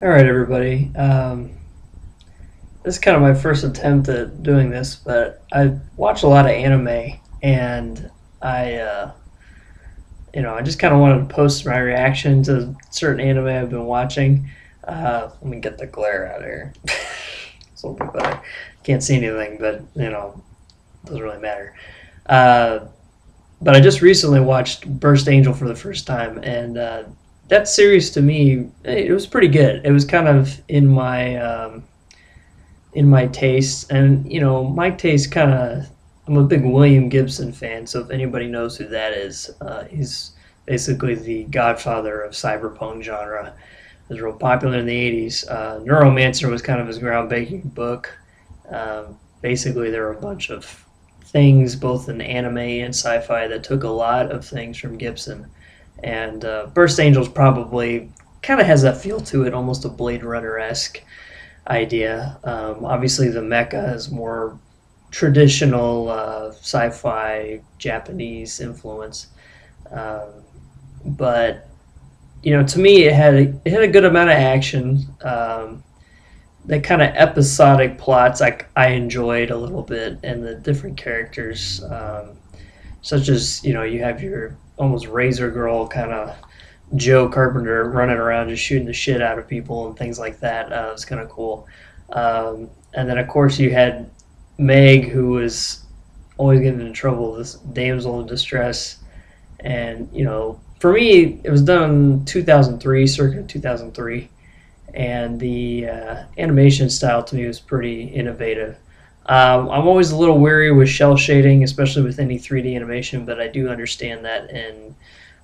All right, everybody. This is kind of my first attempt at doing this, but I watch a lot of anime, and I, I just kind of wanted to post my reaction to certain anime I've been watching. Let me get the glare out of here. It's a little bit better. Can't see anything, but it doesn't really matter. Uh, but I just recently watched Burst Angel for the first time, and that series to me, it was pretty good. It was kind of in my taste, and my taste kind of. I'm a big William Gibson fan, so if anybody knows who that is, he's basically the godfather of cyberpunk genre. It was real popular in the 80s. Neuromancer was kind of his groundbreaking book. Basically, there were a bunch of things, both in anime and sci-fi, that took a lot of things from Gibson. And Burst Angels probably kind of has that feel to it, almost a Blade Runner esque idea. Obviously, the mecha is more traditional sci-fi Japanese influence, um, but to me, it had a good amount of action. The kind of episodic plots I enjoyed a little bit, and the different characters, such as you have your almost Razor Girl kind of Joe Carpenter running around just shooting the shit out of people and things like that. It was kind of cool. And then, of course, you had Meg, who was always getting in trouble, this damsel in distress. And, for me, it was done in 2003, circa 2003. And the animation style to me was pretty innovative. I'm always a little weary with shell shading, especially with any 3D animation, but I do understand that in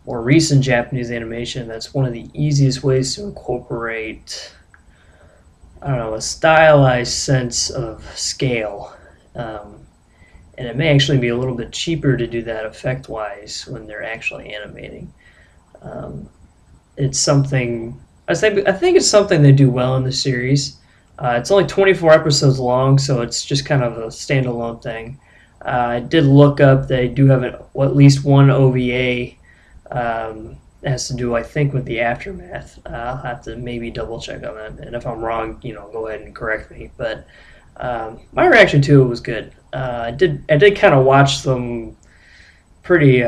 more recent Japanese animation, that's one of the easiest ways to incorporate, I don't know, a stylized sense of scale. Um, and it may actually be a little bit cheaper to do that effect wise when they're actually animating. Um, it's something I think it's something they do well in the series. It's only 24 episodes long, so it's just kind of a standalone thing. I did look up; they do have at least one OVA. It has to do, I think, with the aftermath. I'll have to maybe double check on that, and if I'm wrong, go ahead and correct me. But my reaction to it was good. I did kind of watch them pretty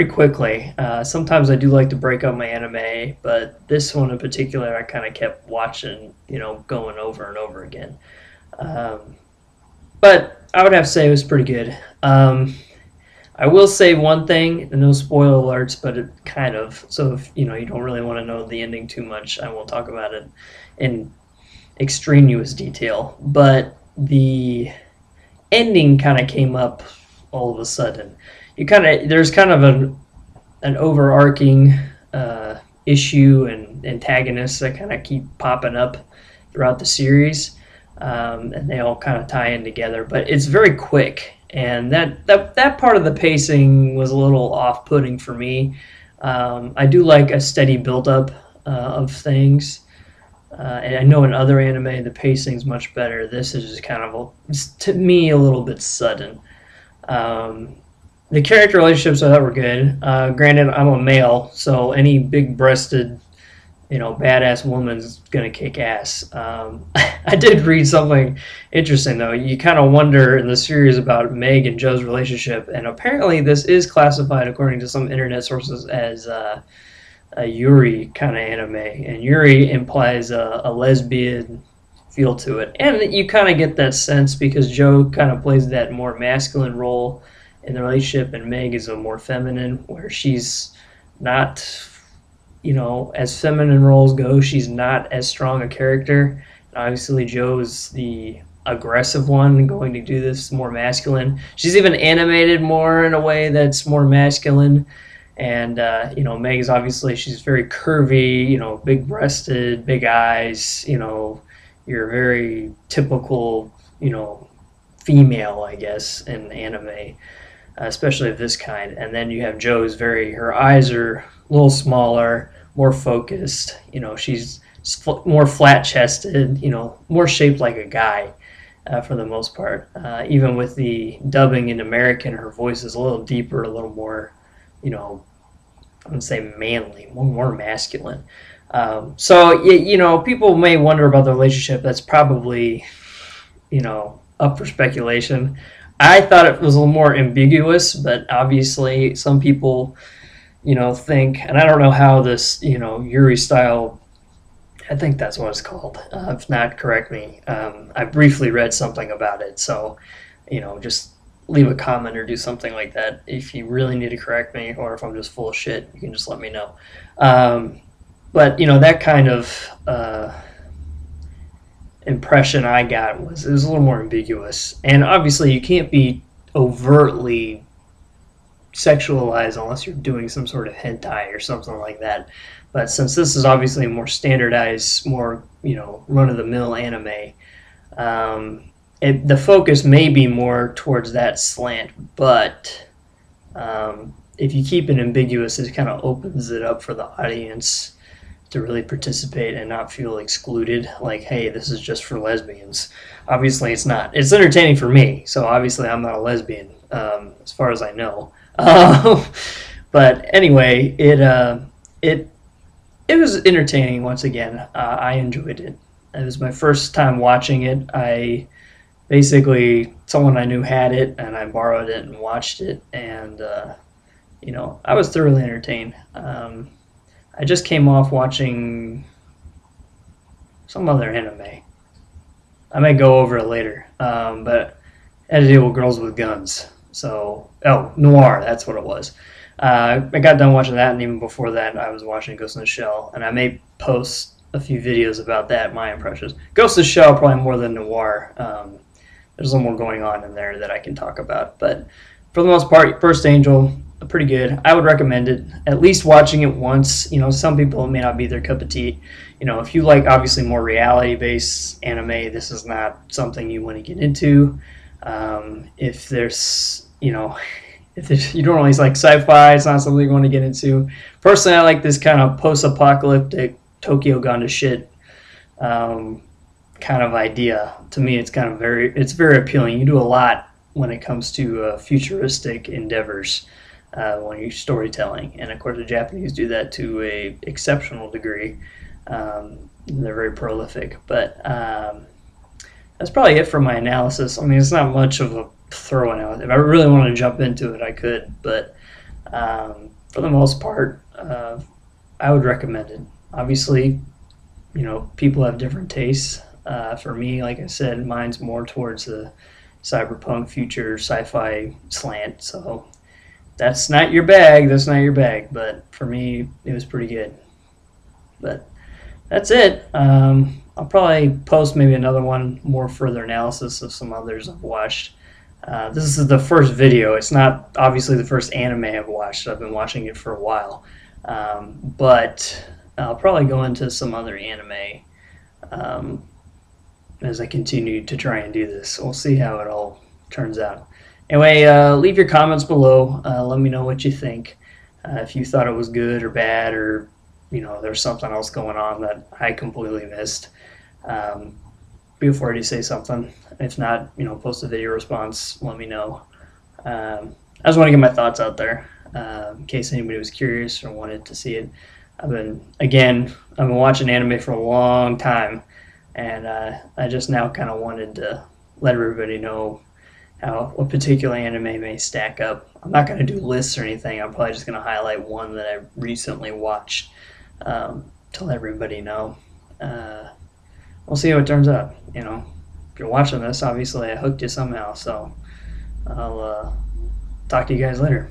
quickly. Sometimes I do like to break up my anime, but this one in particular, I kind of kept watching, going over and over again. Um, but I would have to say it was pretty good. I will say one thing, and no spoiler alerts, but it kind of. So if you don't really want to know the ending too much, I won't talk about it in extraneous detail. But the ending kind of came up all of a sudden. There's kind of an overarching issue and antagonists that kind of keep popping up throughout the series, and they all kind of tie in together. But it's very quick, and that part of the pacing was a little off-putting for me. I do like a steady build-up of things. And I know in other anime the pacing's much better. This is just kind of, to me, a little bit sudden. Um, the character relationships I thought were good. Granted, I'm a male, so any big-breasted, badass woman's gonna kick ass. I did read something interesting though. You kind of wonder in the series about Meg and Joe's relationship, and apparently this is classified according to some internet sources as a Yuri kind of anime, and Yuri implies a lesbian feel to it, and you kind of get that sense because Joe kind of plays that more masculine role in the relationship, and Meg is a more feminine, where she's not, as feminine roles go, she's not as strong a character. Obviously, Joe is the aggressive one, going to do this more masculine. She's even animated more in a way that's more masculine. And Meg is obviously she's very curvy, big breasted, big eyes. You're very typical, female, I guess, in anime, especially of this kind. And then you have Joe's her eyes are a little smaller, more focused. She's more flat chested, more shaped like a guy for the most part. Even with the dubbing in American, her voice is a little deeper, a little more, I would say manly, more masculine. So people may wonder about the relationship. That's probably up for speculation. I thought it was a little more ambiguous, but obviously some people think, and I don't know how this Yuri style. I think that's what it's called. If not, correct me. I briefly read something about it, so just leave a comment or do something like that if you really need to correct me, or if I'm just full of shit, you can just let me know. But that kind of impression I got was it was a little more ambiguous, and obviously you can't be overtly sexualized unless you're doing some sort of hentai or something like that. But since this is obviously a more standardized, more run-of-the-mill anime, the focus may be more towards that slant. But if you keep it ambiguous, it kind of opens it up for the audience to really participate and not feel excluded. Like, hey, this is just for lesbians. Obviously, it's not. It's entertaining for me, so obviously I'm not a lesbian, as far as I know. But anyway, it was entertaining once again. I enjoyed it. It was my first time watching it. Someone I knew had it, and I borrowed it and watched it, and I was thoroughly entertained. I just came off watching some other anime. I may go over it later, but it had to deal with girls with guns. So, Noir, that's what it was. I got done watching that, and even before that, I was watching Ghost in the Shell, and I may post a few videos about that, my impressions. Ghost in the Shell probably more than Noir. There's a little more going on in there that I can talk about, but for the most part, First Angel, pretty good. I would recommend it. At least watching it once. Some people it may not be their cup of tea. If you like obviously more reality-based anime, this is not something you want to get into. If you don't always like sci-fi, it's not something you want to get into. Personally, I like this kind of post-apocalyptic Tokyo gone to shit kind of idea. To me, it's it's very appealing. You do a lot when it comes to futuristic endeavors when you're storytelling, and of course the Japanese do that to a exceptional degree. They're very prolific, but that's probably it for my analysis. I mean, it's not much of a thorough analysis. If I really wanted to jump into it, I could, but for the most part, I would recommend it. Obviously, people have different tastes. For me, like I said, mine's more towards the cyberpunk future sci-fi slant, so that's not your bag, but for me, it was pretty good. But that's it. I'll probably post maybe another one, more further analysis of some others I've watched. This is the first video. It's not obviously the first anime I've watched. I've been watching it for a while. But I'll probably go into some other anime as I continue to try and do this. We'll see how it all turns out. Anyway, leave your comments below. Let me know what you think. If you thought it was good or bad, or there's something else going on that I completely missed. Be afraid to say something. If not, post a video response. Let me know. I just want to get my thoughts out there in case anybody was curious or wanted to see it. I've been watching anime for a long time, and I just now kind of wanted to let everybody know what particular anime may stack up. I'm not going to do lists or anything. I'm probably just going to highlight one that I recently watched to let everybody know. We'll see how it turns out. If you're watching this, obviously I hooked you somehow, so I'll talk to you guys later.